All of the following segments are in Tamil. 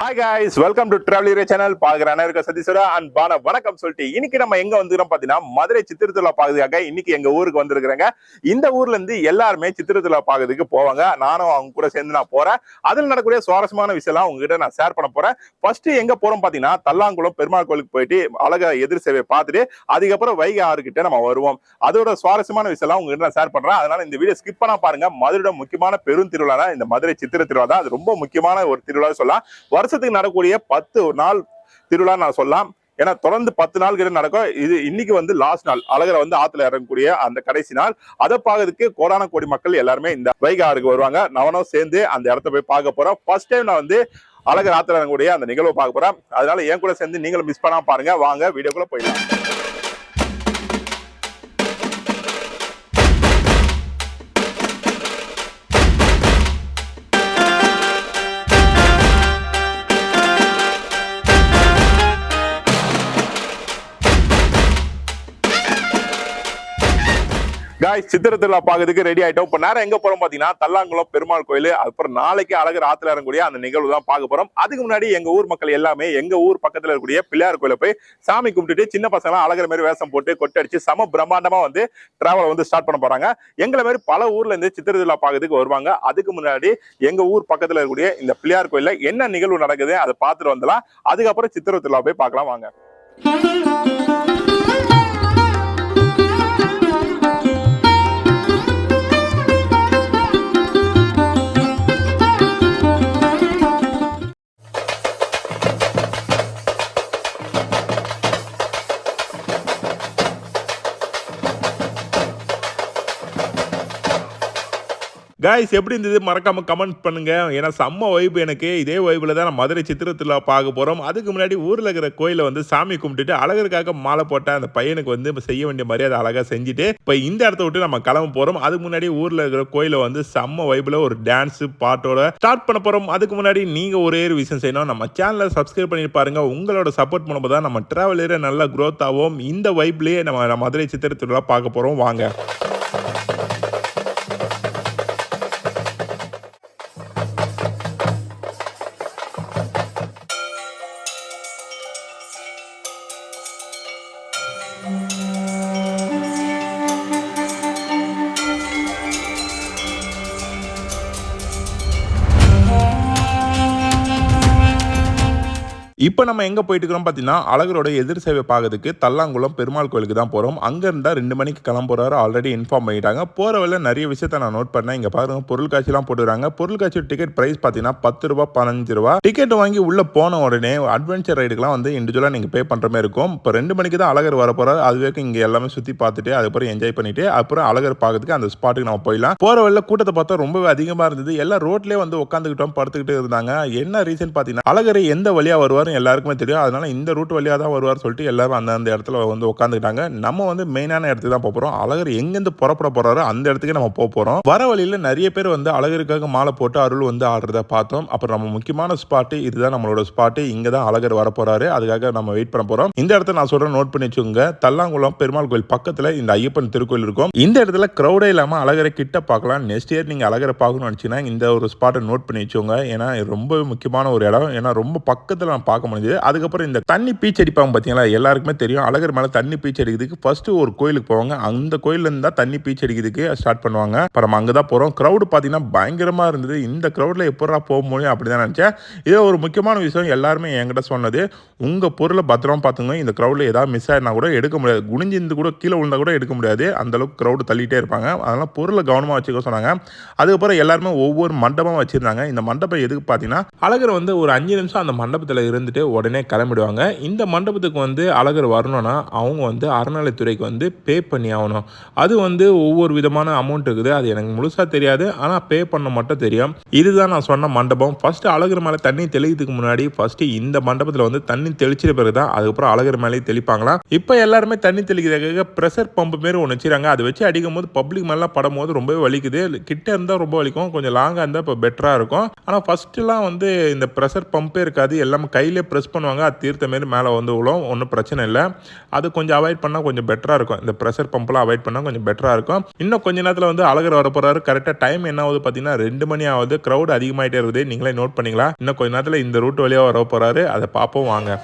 Hi guys, welcome to Travel Channel. பாக்குற அனைவருக்கும் சதீஸ்வரா அன்பான வணக்கம் சொல்லிட்டு இன்னைக்கு நம்ம எங்க வந்துக்கிறோம் பாத்தீங்கன்னா மதுரை சித்திரத்துல பாக்குறதுக்காக இன்னைக்கு எங்க ஊருக்கு வந்திருக்கிறேங்க. இந்த ஊர்ல இருந்து எல்லாருமே சித்திரத்துல பாக்குறதுக்கு போவாங்க. நானும் அவங்க கூட சேர்ந்து நான் போறேன். அதில் நடக்கக்கூடிய சுவாரஸ்யமான விஷயம் உங்ககிட்ட நான் ஷேர் பண்ண போறேன். ஃபர்ஸ்ட் எங்க போறோம் பாத்தீங்கன்னா தல்லாங்குளம் பெருமாள் கோயிலுக்கு போயிட்டு அழகா எதிர் சேவை பார்த்துட்டு அதுக்கப்புறம் வைகை ஆறு கிட்ட நம்ம வருவோம். அதோட சுவாரஸ்யமான விஷயம் உங்ககிட்ட நான் ஷேர் பண்றேன். அதனால இந்த வீடியோ ஸ்கிப் பண்ணா பாருங்க. மதுரையோட முக்கியமான பெரும் திருவிழா இந்த மதுரை சித்திர திருவிழா தான். அது ரொம்ப முக்கியமான ஒரு திருவிழா சொல்லலாம். வருஷத்துக்கு நடக்கக்கூடிய 10 நாள் திருவிழா நான் சொல்லலாம். ஏன்னா தொடர்ந்து 10 நாள் கிட்ட நடக்கும். இது இன்னைக்கு வந்து லாஸ்ட் நாள், அழகரை வந்து ஆத்துல இறங்கக்கூடிய அந்த கடைசி நாள். அதை பார்க்கறதுக்கு கோடான கோடி மக்கள் எல்லாருமே இந்த வைகை ஆறுக்கு வருவாங்க. நானும் சேர்ந்து அந்த இடத்த போய் பார்க்க போறோம். ஃபர்ஸ்ட் டைம் நான் வந்து அழகர் ஆத்துல இறங்கக்கூடிய அந்த நிகழ்வை பார்க்க போறேன். அதனால என் கூட சேர்ந்து நீங்களும் மிஸ் பண்ணாம பாருங்க. வாங்க வீடியோக்குள்ள போயிடலாம். காய்ஸ், சித்திர திருவிழா பாக்குறதுக்கு ரெடி ஆயிட்டோம். இப்ப நேரம் எங்க போறோம் பாத்தீங்கன்னா தல்லாங்குளம் பெருமாள் கோயில். அப்புறம் நாளைக்கு அழகர் ஆத்துல இறங்கக்கூடிய அந்த நிகழ்வு தான் பார்க்க போறோம். அதுக்கு முன்னாடி எங்க ஊர் மக்கள் எல்லாமே எங்க ஊர் பக்கத்துல இருக்கக்கூடிய பிள்ளையார் கோயில போய் சாமி கும்பிட்டுட்டு சின்ன பசங்க அழகர் மாதிரி வேஷம் போட்டு கொட்டடிச்சு சம பிரம்மாண்டமா வந்து டிராவல் வந்து ஸ்டார்ட் பண்ண போறாங்க. எங்களை மாதிரி பல ஊர்ல இருந்து சித்திர திருவிழா பாக்குறதுக்கு வருவாங்க. அதுக்கு முன்னாடி எங்க ஊர் பக்கத்துல இருக்கக்கூடிய இந்த பிள்ளையார் கோயில்ல என்ன நிகழ்வு நடக்குது அதை பார்த்துட்டு வந்துடலாம். அதுக்கப்புறம் சித்திர திருவிழா போய் பார்க்கலாம் வாங்க. காய்ஸ், எப்படி இருந்தது மறக்காம கமெண்ட் பண்ணுங்க. ஏன்னா செம்ம வைப். எனக்கு இதே வைப்ல தான் நான் மதுரை சித்திரத்துல பார்க்க போறோம். அதுக்கு முன்னாடி ஊர்ல இருக்கிற கோயில வந்து சாமி கும்பிட்டுட்டு அழகருக்காக மாலை போட்ட அந்த பையனுக்கு வந்து செய்ய வேண்டிய மரியாதை அழகா செஞ்சுட்டு இப்ப இந்த இடத்த விட்டு நம்ம கிளம்ப போறோம். அதுக்கு முன்னாடி ஊர்ல இருக்கிற கோயில வந்து செம்ம வைப்ல ஒரு டான்ஸ் பாட்டோட ஸ்டார்ட் பண்ண போறோம். அதுக்கு முன்னாடி நீங்க ஒரே ஒரு விஷயம் செய்யணும். நம்ம சேனலை சப்ஸ்கிரைப் பண்ணி பாருங்க. உங்களோட சப்போர்ட் பண்ணும்போது தான் நம்ம டிராவலரே நல்லா growth ஆகும். இந்த வைப்லயே நம்ம மதுரை சித்திரத்துல பார்க்க போறோம் வாங்க. இப்போ நம்ம எங்கே போயிட்டு இருக்கிறோம் பார்த்தீங்கன்னா அழகரோட எதிர் சேவை பார்க்கறதுக்கு தல்லாங்குளம் பெருமாள் கோயிலுக்கு தான் போகிறோம். அங்கே இருந்தால் 2 மணிக்கு கிளம்புறாரு. ஆல்ரெடி இன்ஃபார்ம் பண்ணிட்டாங்க. போகிற வழியில நிறைய விஷயத்த நான் நோட் பண்ணேன். இங்கே பாருங்க, பொருள் காட்சிலாம் போட்டுறாங்க. பொருள் காட்சி டிக்கெட் ப்ரைஸ் பார்த்தீங்கன்னா 10 ரூபா 15 ரூபா. டிக்கெட் வாங்கி உள்ளே போன உடனே அட்வென்ச்சர் ரைடுக்குலாம் வந்து இண்டிவிஜுவலாக நீங்கள் பே பண்ணுற மாதிரி இருக்கும். இப்போ 2 மணிக்கு தான் அழகர் வர போகிறார். அதுவே இங்கே எல்லாமே சுற்றி பார்த்துட்டு அதுக்கப்புறம் என்ஜாய் பண்ணிட்டு அப்புறம் அழகர் பார்க்கறதுக்கு அந்த ஸ்பாட்டுக்கு நம்ம போயிடலாம். போகிற வழியில கூட்டத்தை பார்த்தா ரொம்பவே அதிகமாக இருந்தது. எல்லாம் ரோட்லேயே வந்து உட்காந்துக்கிட்டோம், படுத்துக்கிட்டு இருந்தாங்க. என்ன ரீசன் பார்த்தீங்கன்னா அழகர் எந்த வழியாக வருவார் எல்லாருக்குமே தெரியும். அதனால இந்த ரூட் வழியா தான் வருவார் சொல்லிட்டு எல்லாரும் அந்த இடத்துல வந்து உட்காந்துக்கிட்டாங்க. நம்ம வந்து மெயினான இடத்துக்கு தான் போறோம். அழகர் எங்கிருந்து புறப்பட போறாரோ அந்த இடத்துக்கு நம்ம போறோம். வர வழியில நிறைய பேர் வந்து அழகருக்காக மாலை போட்டு அருள் வந்து ஆடுறத பார்த்தோம். அப்புறம் நம்ம முக்கியமான ஸ்பாட் இதுதான், நம்மளோட ஸ்பாட். இங்க தான் அழகர் வர போறாரு. அதுக்காக நம்ம வெயிட் பண்ண போறோம். இந்த இடத்த நான் சொல்றேன், நோட் பண்ணி வச்சுக்கோங்க. தல்லாங்குளம் பெருமாள் கோயில் பக்கத்துல இந்த ஐயப்பன் திருக்கோயில் இருக்கும். இந்த இடத்துல கிரௌடே இல்லாம அழகரை கிட்ட பார்க்கலாம். நெக்ஸ்ட் இயர் நீங்க அழகரை பார்க்கணும்னு நினைச்சீங்கன்னா இந்த ஒரு ஸ்பாட்டை நோட் பண்ணி வச்சுக்கோங்க. ஏன்னா ரொம்ப முக்கியமான ஒரு இடம். ஏன்னா ரொம்ப பக்கத்துல நான் பார்க்க முடியுது. அதுக்கப்புறம் இந்த தண்ணி பீச் அடிப்பாங்க பார்த்தீங்களா, எல்லாருக்குமே தெரியும். அழகர் மேலே தண்ணி பீச் அடிக்கிறதுக்கு ஃபர்ஸ்ட் ஒரு கோயிலுக்கு போவாங்க. அந்த கோயில்ல இருந்தா தண்ணி பீச் அடிக்கிறதுக்கு ஸ்டார்ட் பண்ணுவாங்க. அப்புறம் அங்கே தான் போகிறோம். க்ரௌடு பார்த்தீங்கன்னா பயங்கரமாக இருந்தது. இந்த க்ரௌடில் எப்படா போக முடியும் அப்படி தான் நினச்சேன். இதே ஒரு முக்கியமான விஷயம் எல்லாருமே என்கிட்ட சொன்னது, உங்கள் பொருளை பத்திரமா பார்த்துங்க. இந்த க்ரௌடில் ஏதாவது மிஸ் ஆகினா கூட எடுக்க முடியாது. குனிஞ்சிருந்து கூட கீழே விழுந்தா கூட எடுக்க முடியாது. அந்த அளவுக்கு க்ரௌடு தள்ளிட்டே இருப்பாங்க. அதனால் பொருளை கவனமாக வச்சுக்க சொன்னாங்க. அதுக்கப்புறம் எல்லாருமே ஒவ்வொரு மண்டபம் வச்சிருந்தாங்க. இந்த மண்டபம் எதுக்கு பார்த்தீங்கன்னா அழகர் வந்து ஒரு 5 நிமிஷம் அந்த மண்டபத்தில் இருந்துட்டு உடனே கிளம்பிடுவாங்க. இந்த மண்டபத்துக்கு வந்து அழகர் வரணும்னா அவங்க வந்து அறநிலைத்துறைக்கு வந்து பே பண்ணி ஆகணும். அது வந்து ஒவ்வொரு விதமான அமௌண்ட் இருக்குது. அது எனக்கு முழுசாக தெரியாது. ஆனால் பே பண்ண மட்டும் தெரியும். இதுதான் நான் சொன்ன மண்டபம். ஃபர்ஸ்ட் அழகர் மேலே தண்ணி தெளிக்கிறதுக்கு முன்னாடி ஃபர்ஸ்ட் இந்த மண்டபத்தில் வந்து தண்ணி தெளிச்சிட்ட பிறகு தான் அதுக்கப்புறம் அழகர் மேலே தெளிப்பாங்களாம். இப்போ எல்லாருமே தண்ணி தெளிக்கிறதுக்காக ப்ரெஷர் பம்பு மாரி ஒன்று வச்சுறாங்க. அதை வச்சு அடிக்கும் போது பப்ளிக் மேலாம் படும் போது ரொம்பவே வலிக்குது. கிட்ட இருந்தால் ரொம்ப வலிக்கும், கொஞ்சம் லாங்காக இருந்தால் இப்போ பெட்டராக இருக்கும். ஆனால் ஃபர்ஸ்ட்லாம் வந்து இந்த ப்ரெஷர் பம்பே இருக்காது. எல்லாமே கையில் கையிலே ப்ரெஸ் பண்ணுவாங்க, அது தீர்த்த மாரி மேலே வந்து விழும், ஒன்றும் பிரச்சனை இல்லை. அது கொஞ்சம் அவாய்ட் பண்ணால் கொஞ்சம் பெட்டராக இருக்கும். இந்த ப்ரெஷர் பம்ப்லாம் அவாய்ட் பண்ணால் கொஞ்சம் பெட்டராக இருக்கும். இன்னும் கொஞ்ச நேரத்தில் வந்து அழகர் வர போகிறாரு. கரெக்டாக டைம் என்ன ஆகுது பார்த்தீங்கன்னா 2 மணி ஆகுது. க்ரௌட் அதிகமாகிட்டே இருக்குது. நீங்களே நோட் பண்ணிங்களா? இன்னும் கொஞ்ச நேரத்தில் இந்த ரூட் வழியாக வர போகிறாரு. அதை பார்ப்போம் வாங்க.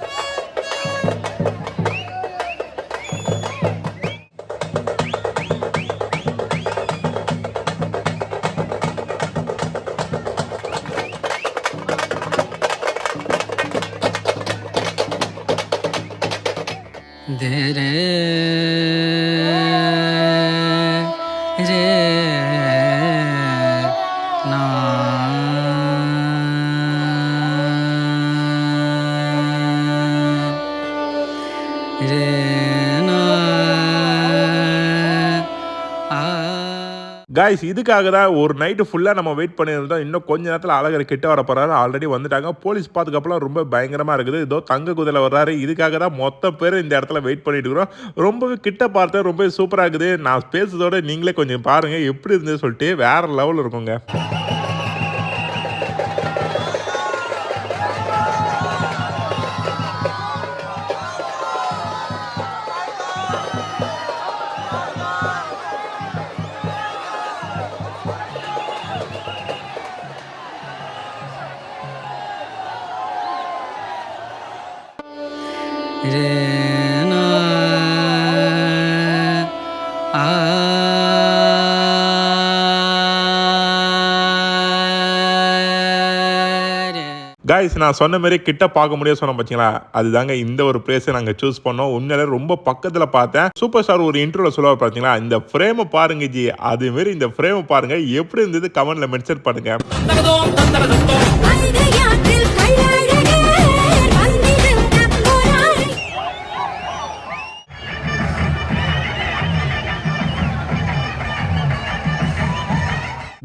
கைஸ், இதுக்காக தான் ஒரு நைட்டு ஃபுல்லாக நம்ம வெயிட் பண்ணியிருந்தோம். இன்னும் கொஞ்ச நேரத்தில் அழகர் கிட்ட வர போகிறாரு. ஆல்ரெடி வந்துட்டாங்க. போலீஸ் பாதுகாப்புலாம் ரொம்ப பயங்கரமாக இருக்குது. இதோ தங்க குதிரை வர்றாரு. இதுக்காக தான் மொத்த பேர் இந்த இடத்துல வெயிட் பண்ணிட்டு இருக்கிறோம். ரொம்பவே கிட்ட பார்த்தா ரொம்ப சூப்பராக இருக்குது. நான் பேசுறதோட நீங்களே கொஞ்சம் பாருங்கள் எப்படி இருந்தது சொல்லிட்டு. வேறு லெவலில் இருக்குங்க. கைஸ், நான் சொன்ன மாதிரி கிட்ட பார்க்க முடியாது சொன்னோம் பார்த்தீங்களா, அதுதாங்க இந்த ஒரு பிளேஸை நாங்கள் சூஸ் பண்ணோம். உண்மையிலே ரொம்ப பக்கத்தில் பார்த்தேன். சூப்பர் ஸ்டார் ஒரு இன்ட்ரோவில் சொல்லுவார் பார்த்தீங்களா, இந்த ஃப்ரேமை பாருங்க ஜி, அதுமாரி இந்த ஃப்ரேமை பாருங்க, எப்படி இருந்தது கமெண்ட்ல மென்ஷன் பண்ணுங்க.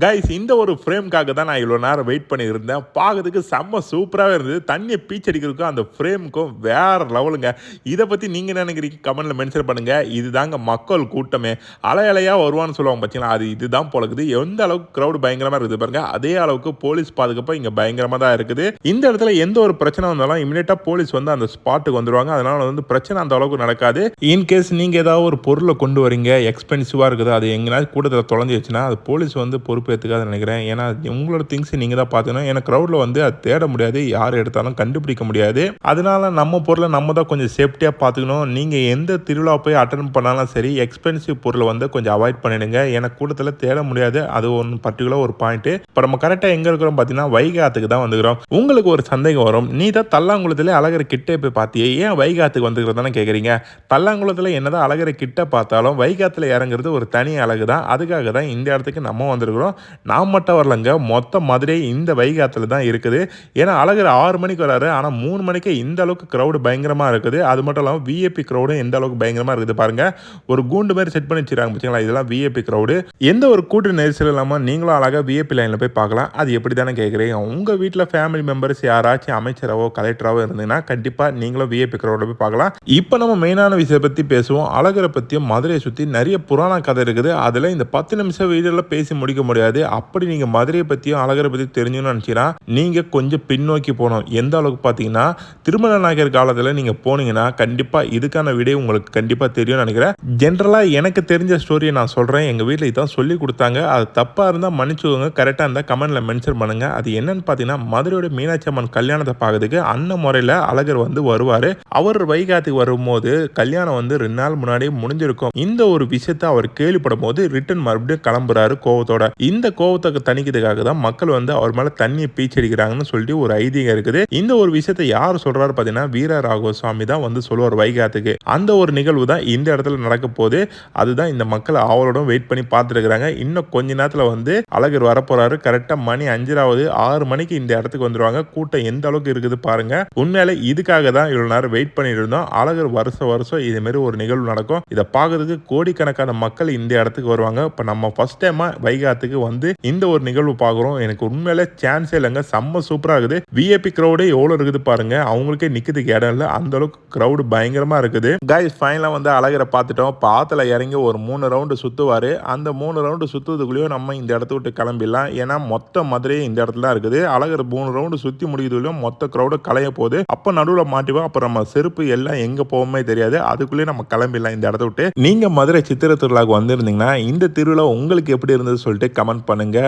கைஸ், இந்த ஒரு ஃப்ரேம்காக தான் நான் இவ்வளோ நேரம் வெயிட் பண்ணியிருந்தேன். பார்க்கறதுக்கு செம்ம சூப்பராகவே இருந்தது. தண்ணியை பீச்சடிக்கிறதுக்கும் அந்த ஃப்ரேமுக்கும் வேறு லெவலுங்க. இதை பற்றி நீங்கள் நினைக்கிறீங்க கமெண்ட்டில் மென்ஷன் பண்ணுங்கள். இதுதாங்க மக்கள் கூட்டமே. அலையாக வருவான்னு சொல்லுவாங்க பார்த்தீங்களா, அது இதுதான் போலக்குது. எந்த அளவுக்கு க்ரௌடு பயங்கரமாக இருக்குது பாருங்க. அதே அளவுக்கு போலீஸ் பாதுகாப்பு இங்கே பயங்கரமாக தான் இருக்குது. இந்த இடத்துல எந்த ஒரு பிரச்சனை வந்தாலும் இமீடியட்டாக போலீஸ் வந்து அந்த ஸ்பாட்டுக்கு வந்துடுவாங்க. அதனால் வந்து பிரச்சனை அந்த அளவுக்கு நடக்காது. இன்கேஸ் நீங்கள் ஏதாவது ஒரு பொருளை கொண்டு வரீங்க, எக்ஸ்பென்சிவாக இருக்குது, அது எங்கேனாவது கூட்டத்தில் தொலைஞ்சி வச்சுன்னா அது போலீஸ் வந்து பொறுப்பு ஏற்றுக்காது நினைக்கிறேன். ஏன்னா உங்களோட திங்ஸ் நீங்கள் தான் பார்த்துக்கணும். ஏன்னா க்ரௌடில் வந்து அது தேட முடியாது, யார் எடுத்தாலும் கண்டுபிடிக்க முடியாது. அதனால நம்ம பொருளை நம்ம தான் கொஞ்சம் சேஃப்டியாக பார்த்துக்கணும். நீங்கள் எந்த திருவிழா போய் அட்டன் பண்ணாலும் சரி, எக்ஸ்பென்சிவ் பொருளை வந்து கொஞ்சம் அவாய்ட் பண்ணிடுங்க. ஏன்னா கூட்டத்தில் தேட முடியாது. அது ஒன்று பர்டிகுலர் ஒரு பாயிண்ட். இப்போ நம்ம கரெக்டாக எங்கே இருக்கிறோம் பார்த்தீங்கன்னா வைகாத்துக்கு தான் வந்துக்கிறோம். உங்களுக்கு ஒரு சந்தேகம் வரும், நீ தான் தல்லாங்குளத்தில் அழகரை கிட்டே போய் பார்த்தியே, ஏன் வைகாத்துக்கு வந்துக்கிறதானே கேட்குறீங்க. தல்லாங்குளத்தில் என்னதான் அழகரை கிட்ட பார்த்தாலும் வைகாத்தில் இறங்குறது ஒரு தனி அழகு தான். அதுக்காக தான் இந்த இடத்துக்கு நம்ம வந்திருக்கிறோம். நான் மட்டும் வரலங்க, மொத்த மதுரை இந்த வைகாத்தில் தான் இருக்குது. ஏன்னா அழகர் 6 மணிக்கு வராரு, ஆனால் 3 மணிக்கு இந்த அளவுக்கு க்ரௌடு பயங்கரமாக இருக்குது. அது மட்டும் இல்லாமல் விஐபி க்ரௌடும் எந்த அளவுக்கு பயங்கரமாக இருக்குது பாருங்க. ஒரு கூண்டு மாதிரி செட் பண்ணி வச்சுருக்காங்க பார்த்தீங்களா, இதெல்லாம் விஐபி க்ரௌடு. எந்த ஒரு கூட்டு நெரிசல் இல்லாமல் நீங்களும் அழகாக விஐபி லைனில் போய் பார்க்கலாம். அது எப்படி தானே கேட்குறீங்க. உங்கள் வீட்டில் ஃபேமிலி மெம்பர்ஸ் யாராச்சும் அமைச்சராவோ கலெக்டராகவோ இருந்தீங்கன்னா கண்டிப்பாக நீங்களும் விஐபி க்ரௌடில் போய் பார்க்கலாம். இப்போ நம்ம மெயினான விஷயத்தை பற்றி பேசுவோம். அழகரை பற்றியும் மதுரையை சுற்றி நிறைய புராண கதை இருக்குது. அதில் இந்த 10 நிமிஷம் வீடியோவில் பேசி முடிக்க முடியாது. அப்படி நீங்கள் மதுரையை பற்றியும் அழகரை பற்றி தெரிஞ்சுன்னு நினச்சிங்கன்னா நீங்கள் கொஞ்சம் பின்னோக்கி போகணும். எந்த அளவுக்கு பார்த்தீங்கன்னா திருமண நாயக்கர் காலத்தில் நீங்கள் போனீங்கன்னா கண்டிப்பாக இதுக்கான வீடியோ உங்களுக்கு கண்டிப்பாக தெரியும்னு நினைக்கிறேன். ஜென்ரலாக எனக்கு தெரிஞ்ச ஸ்டோரியை நான் சொல்கிறேன். எங்கள் வீட்டில் இதான் சொல்லி கொடுத்தாங்க. அது தப்பாக இருந்தால் மன்னிச்சுக்கோங்க, கரெக்டாக இருந்தால் கமெண்ட்டில் மென்ஷன் பண்ணுங்கள். அது என்னன்னு பார்த்தீங்கன்னா மதுரையோட மீனாட்சி அம்மன் கல்யாணத்தை பார்க்கறதுக்கு அன்ன முறையில் அழகர் வந்து வருவார். அவர் வைகாத்துக்கு வரும்போது கல்யாணம் வந்து 2 நாள் முன்னாடியே முடிஞ்சிருக்கும். இந்த ஒரு விஷயத்தை அவர் கேள்விப்படும் போது ரிட்டன் மறுபடியும் கிளம்புறாரு கோவத்தோட. இந்த கோவத்தை தணிக்கிறதுக்காக தான் மக்கள் வந்து அவர் மேலே தண்ணியை பீச்சடிக்கிறாங்கன்னு சொல்லிட்டு ஒரு ஐதீகம் இருக்குது. இந்த ஒரு விஷயத்தை யார் சொல்றாரு பார்த்தீங்கன்னா வீர ராகவ சுவாமி தான் வந்து சொல்லுவார் வைகாத்துக்கு. அந்த ஒரு நிகழ்வு தான் இந்த இடத்துல நடக்க போது. அதுதான் இந்த மக்கள் அவளோட வெயிட் பண்ணி பார்த்துருக்காங்க. இன்னும் கொஞ்ச நேரத்தில் வந்து அழகர் வரப்போறாரு. கரெக்டாக மணி 5 6 மணிக்கு இந்த இடத்துக்கு வந்துருவாங்க. கூட்டம் எந்த அளவுக்கு இருக்குது பாருங்க. உண்மையிலே இதுக்காக தான் இவ்வளவு நேரம் வெயிட் பண்ணிட்டு இருந்தோம். அழகர் வருஷம் இது மாதிரி ஒரு நிகழ்வு நடக்கும். இதை பார்க்கறதுக்கு கோடிக்கணக்கான மக்கள் இந்த இடத்துக்கு வருவாங்க. இப்போ நம்ம ஃபர்ஸ்ட் டைமா வைகாத்துக்கு வந்து இந்த ஒரு நிகழ்வு பார்க்குறோம். எனக்கு உண்மையிலே சான்ஸே இல்லைங்க. செம்ம சூப்பராக இருக்குது. விஐபி க்ரௌடே எவ்வளோ இருக்குது பாருங்க. அவங்களுக்கே நிற்கிறதுக்கு இடம் இல்லை, அந்த அளவுக்கு க்ரௌடு பயங்கரமாக இருக்குது. கைஸ் ஃபைனலாக வந்து அழகரை பார்த்துட்டோம். பாத்தில் இறங்கி ஒரு 3 ரவுண்டு சுற்றுவார். அந்த 3 ரவுண்டு சுற்றுறதுக்குள்ளேயும் நம்ம இந்த இடத்த விட்டு கிளம்பிடலாம். ஏன்னா மொத்த மதுரையே இந்த இடத்துல தான் இருக்குது. அழகர் 3 ரவுண்டு சுற்றி முடிக்கிறதுலையும் மொத்த க்ரௌடு கலைய போகுது. அப்போ நடுவில் மாட்டிவோம். அப்புறம் நம்ம செருப்பு எல்லாம் எங்கே போவோமே தெரியாது. அதுக்குள்ளேயே நம்ம கிளம்பிடலாம் இந்த இடத்த விட்டு. நீங்கள் மதுரை சித்திரை திருவிழாவுக்கு வந்திருந்தீங்கன்னா இந்த திருவிழா உங்களுக்கு எப்படி இருந்தது சொல்லிட்டு கமெண்ட் பண்ணுங்க.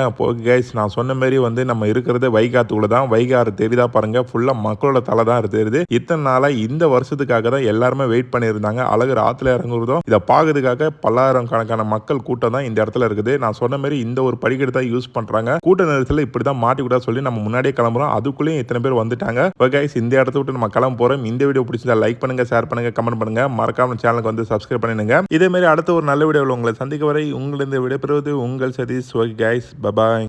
கைஸ் நான் சொன்ன மாதிரி வந்து நம்ம இருக்கிறது வைகாத்துக்குள்ள தான். வைகாறு தெரியுதா பாருங்க, ஃபுல்லாக மக்களோட தலை தான் தெரியுது. இத்தனை நாளாக இந்த வருஷத்துக்காக தான் எல்லாருமே வெயிட் பண்ணியிருந்தாங்க. அழகர் ஆற்றுல இறங்குறதும் இதை பார்க்கறதுக்காக பல்லாயிரம் கணக்கான மக்கள் கூட்டம் தான் இந்த இடத்துல இருக்குது. நான் சொன்ன மாதிரி இந்த ஒரு படிக்கட்டு தான் யூஸ் பண்ணுறாங்க. கூட்ட நேரத்தில் இப்படி தான் மாட்டிக்கூடா சொல்லி நம்ம முன்னாடியே கிளம்புறோம். அதுக்குள்ளேயும் இத்தனை பேர் வந்துட்டாங்க. கைஸ் இந்த இடத்த விட்டு நம்ம கிளம்ப போகிறோம். இந்த வீடியோ பிடிச்சிருந்தா லைக் பண்ணுங்க, ஷேர் பண்ணுங்க, கமெண்ட் பண்ணுங்க. மறக்காம சேனலுக்கு வந்து சப்ஸ்கிரைப் பண்ணிடுங்க. இதே மாதிரி அடுத்த ஒரு நல்ல வீடியோவில் உங்களை சந்திக்க வரை உங்களிருந்து விடைபெறுவது உங்கள் சதீஷ். Guys bye bye.